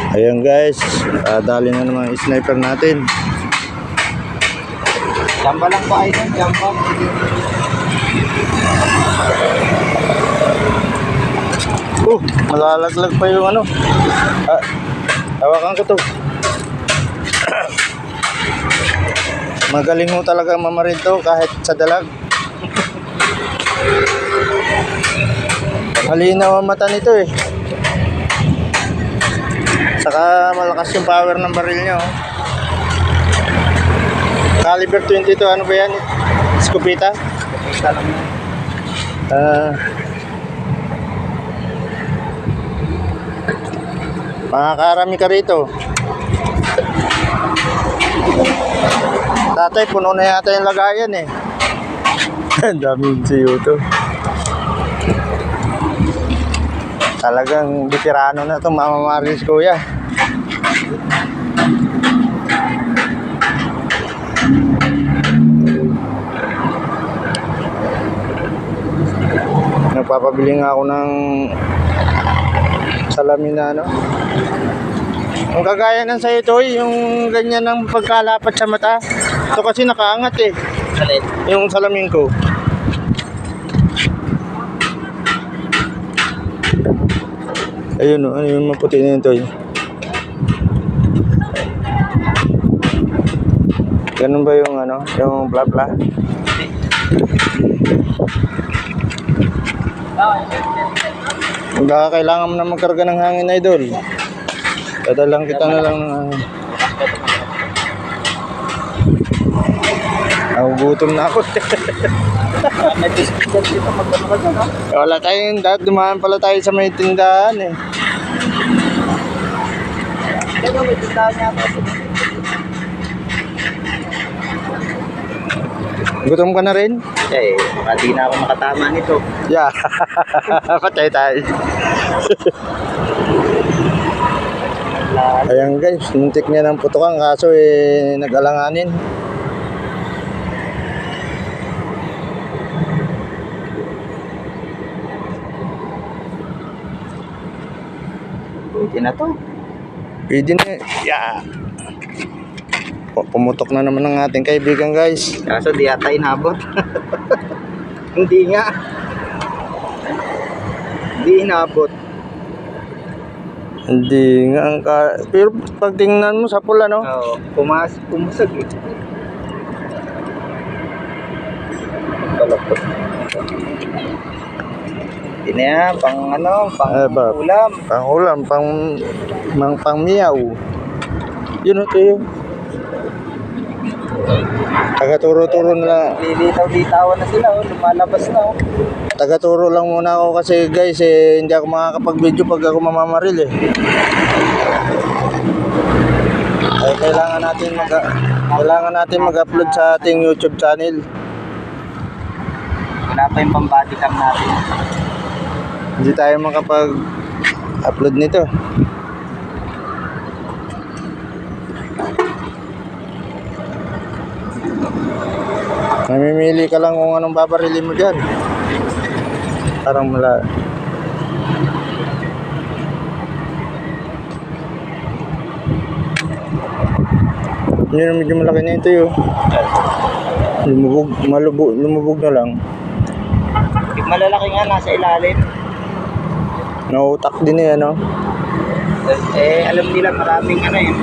Ayan guys, dali na naman yung sniper natin. Jamba lang po ay nun, jamba. Malalaglag pa yung ano. Hawakan ko to. Magaling mo talaga mamarin to kahit sa dalag. Halinaw ang mata nito eh. Saka malakas yung power ng baril niya oh. Caliber 22, ano ba yan? Escopeta? Escopeta lang yan. Makakarami ka rito. Tatay, puno na yata yung lagayan eh. Ang daming siyo to. Talagang veterano na itong Mama Maris kuya. Nagpapabili nga ako ng salamin na ano. Ang kagaya ng sa'yo to, yung ganyan ng pagkalapat sa mata. Ito kasi nakaangat eh. Yung salamin ko. Ayun o, ano yung maputi na yun to. Ganun ba yung ano, yung bla bla? Baka kailangan mo na magkarga ng hangin, idol. Dadalang kita na lang ng hangin. Gutom na ako. Wala tayong dahil dumaan pala tayo sa may tindahan eh. May tindahan niya ako. Gutom ka na rin? Eh, baka di na ako makatama nito. Yeah. Patay tayo. Ayan guys, muntik niya ng putukan kaso eh nag-alanganin. Pwede na to. Pwede na. Yeah. Pumutok na naman ng ating kaibigan guys. Kaso di ata inabot. Hindi nga. Hindi inabot. Hindi nga. Pero pag tingnan mo sa pula no? Oo. Pumusag eh. Palapot. Hindi na yan. Pang ano. Pang ulam. Pang ulam. Pang miyaw. Yun o tayo. Taga-turo-turo na. Lilitaw-litawan na sila. Oh. Lumalabas na. Oh. Taga-turo lang muna ako kasi guys eh, hindi ako makakapag-video pag ako mamamaril eh. Ay, kailangan natin mag-upload sa ating YouTube channel. Wala pa yung pang-body cam natin. Hindi tayo makapag-upload nito. Namimili ka lang kung anong babarilin mo dyan. Parang mala. Yun, medyo malaki na ito yun. Lumubog na lang. Malalaki nga nasa ilalim. Nautak din eh, ano? Eh, alam nila maraming ano yun.